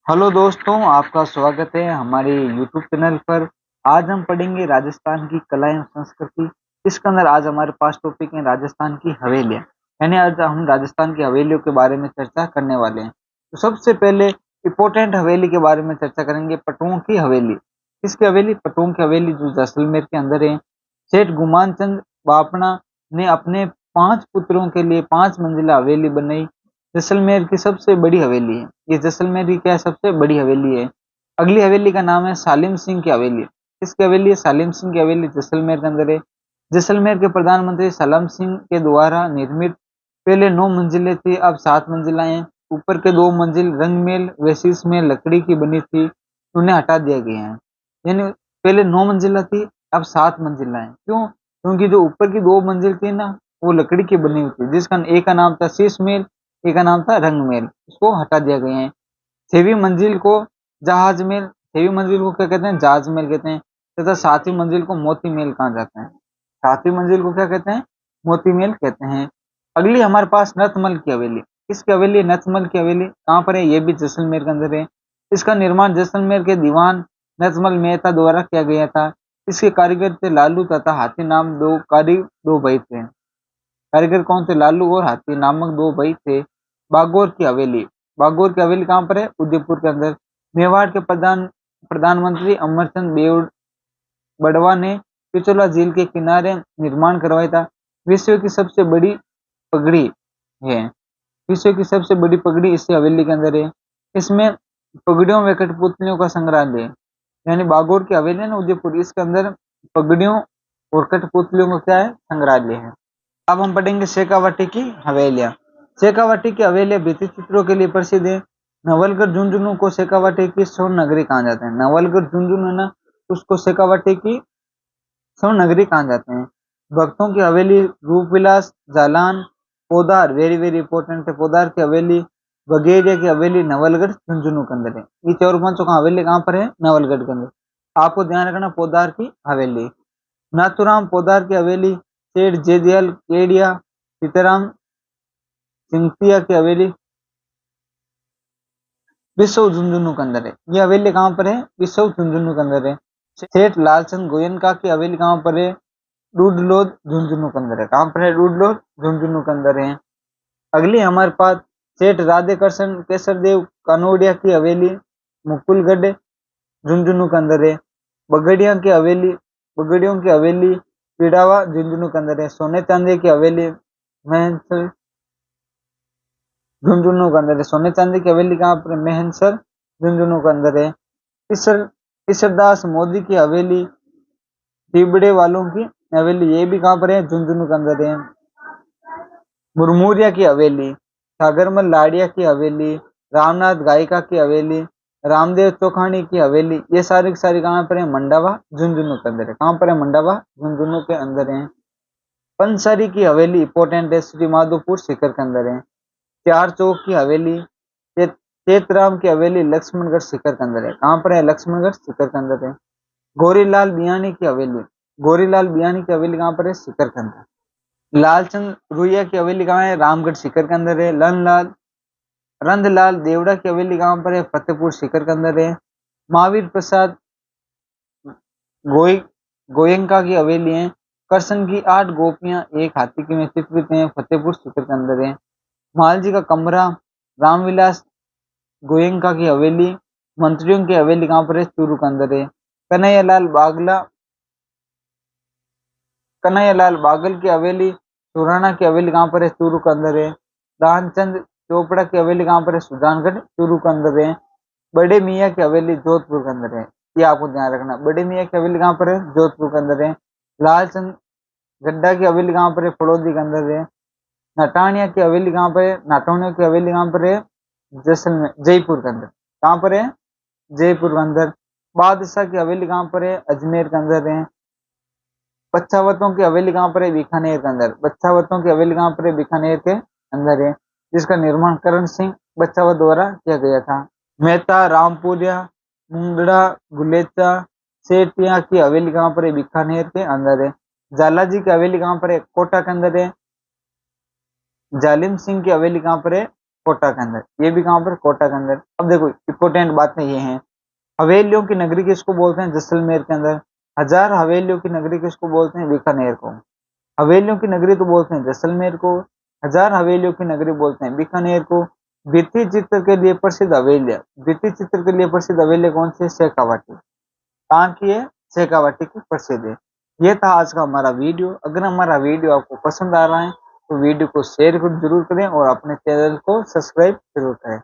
Hello दोस्तों, आपका स्वागत है हमारे यूट्यूब चैनल पर। आज हम पढ़ेंगे राजस्थान की कला एवं संस्कृति। इसके अंदर आज हमारे पास टॉपिक है राजस्थान की हवेलियां। यानी आज हम राजस्थान की हवेलियों के बारे में चर्चा करने वाले हैं। तो सबसे पहले इम्पोर्टेंट हवेली के बारे में चर्चा करेंगे, पटों की हवेली। किसकी हवेली? पटों की हवेली, जो जैसलमेर के अंदर है। सेठ गुमान चंद बापना ने अपने 5 पुत्रों के लिए 5 मंजिला हवेली बनाई। जैसलमेर की सबसे बड़ी हवेली है ये। जैसलमेर की क्या सबसे बड़ी हवेली है। अगली हवेली का नाम है सालिम सिंह की हवेली। किसकी हवेली है? सालिम सिंह की हवेली जैसलमेर के अंदर है। जैसलमेर के प्रधानमंत्री सलाम सिंह के द्वारा निर्मित पहले 9 मंजिलें थी, अब 7 मंजिला हैं। ऊपर के 2 मंजिल रंगमेल व शीश में लकड़ी की बनी थी, उन्हें हटा दिया गया है। यानी पहले 9 मंजिला थी, अब 7 मंजिला है। क्यों? क्योंकि जो ऊपर की 2 मंजिल थी ना, वो लकड़ी की बनी हुई थी, जिसका एक का नाम था शीश मेल, एक का नाम था रंगमेल। इसको हटा दिया गया है। 6वीं मंजिल को जहाज मेल, 6वीं मंजिल को क्या कहते हैं? जहाज मेल कहते हैं। तथा 7वीं मंजिल को मोती मेल कहा जाता है। 7वीं मंजिल को क्या कहते हैं? मोती मेल कहते हैं। अगली हमारे पास नथमल की हवेली। किसकी हवेली है? नथमल की हवेली। कहाँ पर है? ये भी जैसलमेर के अंदर है। इसका निर्माण जैसलमेर के दीवान नथमल मेहता द्वारा किया गया था। इसके कारीगर थे लालू तथा हाथी नाम दो भाई थे। कारीगर कौन थे? लालू और हाथी नामक 2 भाई थे। बागौर की हवेली। बागौर की हवेली कहाँ पर है? उदयपुर के अंदर। मेवाड़ के प्रधानमंत्री अमरचंद बड़वा ने पिछोला झील के किनारे निर्माण करवाया था। विश्व की सबसे बड़ी पगड़ी है। विश्व की सबसे बड़ी पगड़ी इस हवेली के अंदर है। इसमें पगड़ियों व कठपुतलियों का संग्रहालय है। यानी बागौर की हवेली है ना, उदयपुर, इसके अंदर पगड़ियों और कठपुतलियों का क्या है? संग्रहालय है। अब हम पढ़ेंगे शेखावाटी की हवेलियां। शेखावाटी की हवेलियां भित्ति चित्रों के लिए प्रसिद्ध है। नवलगढ़ झुंझुनू को शेखावाटी की स्वर्ण नगरी कहा जाता है। नवलगढ़ झुंझुनू है ना, उसको शेखावाटी की स्वर्ण नगरी कहा जाते हैं। भक्तों की हवेली Roopvilas Jalan Podar, very very important है। पोदार की हवेली बगेरिया की हवेली नवलगढ़ झुंझुनू के अंदर है। ये चार पांचों का हवेली कहाँ पर है? नवलगढ़ के अंदर। आपको ध्यान रखना, पोदार की हवेली। नाथुराम पोदार की हवेली, सेठ जेदियल केडिया सीताराम सिंधिया की हवेली विश्व झुंझुनू के अंदर है। ये हवेली कहाँ पर है? विश्व झुंझुनू के अंदर है। सेठ लालचंद गोयनका की हवेली कहाँ पर है? डूडलोद झुंझुनू के अंदर है। कहाँ पर है? डूडलोद झुंझुनू के अंदर है। अगली हमारे पास सेठ राधे कृष्ण केसर देव कनोडिया की हवेली मुकुलगढ़ झुंझुनू के अंदर है। बगड़िया की हवेली बगड़ियों की हवेली पिड़ावा झुंझुनू के अंदर है। सोने चांदी की हवेली महंसर झुंझुनू के अंदर है। सोने चांदी की हवेली कहाँ पर? महनसर झुंझुनू के अंदर है। ईश्वर ईश्वरदास मोदी की हवेली तिबड़े वालों की हवेली, ये भी कहाँ पर है? झुंझुनू के अंदर है। मुरमुरिया की हवेली, सागरमल लाड़िया की हवेली, रामनाथ गायिका की हवेली, रामदेव चौखानी की हवेली, ये सारी की सारी कहाँ पर है? मंडावा झुंझुनू के अंदर है। कहाँ पर है? मंडावा झुंझुनू के अंदर है। पंसारी की हवेली इंपॉर्टेंट है, श्री माधोपुर सीकर के अंदर है। चार चौक की हवेली चेतराम की हवेली लक्ष्मणगढ़ सीकर के अंदर है। कहाँ पर है? लक्ष्मणगढ़ सीकर के अंदर है। गौरीलाल बियानी की हवेली, गौरीलाल बियानी की हवेली कहाँ पर है? सीकर के अंदर। लालचंद रुइया की हवेली कहाँ है? रामगढ़ सीकर के अंदर है। रंधलाल देवड़ा की हवेली कहाँ पर है? फतेहपुर सीकर के अंदर है। महावीर प्रसाद गोई गोयनका की हवेली है। कृष्ण की 8 गोपियां एक हाथी की में चित्रित हैं, फतेहपुर सीकर के अंदर है। महालजी का कमरा रामविलास गोयनका की हवेली मंत्रियों की हवेली कहाँ पर है? चूरू के अंदर है। कन्हैयालाल बागल की हवेली सुराना की हवेली कहाँ पर है? चूरू के अंदर है। दानचंद चोपड़ा की हवेली कहाँ पर है? सुजानगढ़ चूरू के अंदर है। बड़े मियाँ की हवेली जोधपुर के अंदर है। ये आपको ध्यान रखना, बड़े मियाँ की हवेली कहाँ पर है? जोधपुर के अंदर है। लालचंद गड्ढा की हवेली कहाँ पर है? फड़ौदी के अंदर है। नटानिया की हवेली कहाँ पर है? नाटौनिया की हवेली कहाँ पर है? जैसलमेर जयपुर के अंदर। कहाँ पर है? जयपुर के अंदर। बादशाह की हवेली कहाँ पर है? अजमेर के अंदर है। बच्छावतों की हवेली कहाँ पर है? बीकानेर के अंदर। बच्छावतों की हवेली कहाँ पर है? बीकानेर के अंदर है, जिसका निर्माण करण सिंह बच्छावत द्वारा किया गया था। मेहता रामपुरिया मुंगड़ा गुलेचा सेठिया की हवेली कहाँ पर है? बीकानेर के अंदर है। जालाजी की हवेली कहाँ पर है? कोटा के अंदर है। जालिम सिंह की हवेली कहाँ पर है? कोटा के अंदर, ये भी कहाँ पर, कोटा के अंदर। अब देखो इंपॉर्टेंट बातें ये हैं, हवेलियों की नगरी किसको बोलते हैं, जैसलमेर के अंदर। हजार हवेलियों की नगरी किसको बोलते हैं, बीकानेर को। हवेलियों की नगरी तो बोलते हैं जैसलमेर को, हजार हवेलियों की नगरी बोलते हैं बीकानेर को। भित्ति चित्र के लिए प्रसिद्ध हवेलियां, भित्ति चित्र के लिए प्रसिद्ध हवेलियां कौन सी है, शेखावाटी। कहाँ की है, शेखावाटी की प्रसिद्ध है। ये था आज का हमारा वीडियो। अगर हमारा वीडियो आपको पसंद आ रहा है तो वीडियो को शेयर जरूर करें और अपने चैनल को सब्सक्राइब जरूर करें।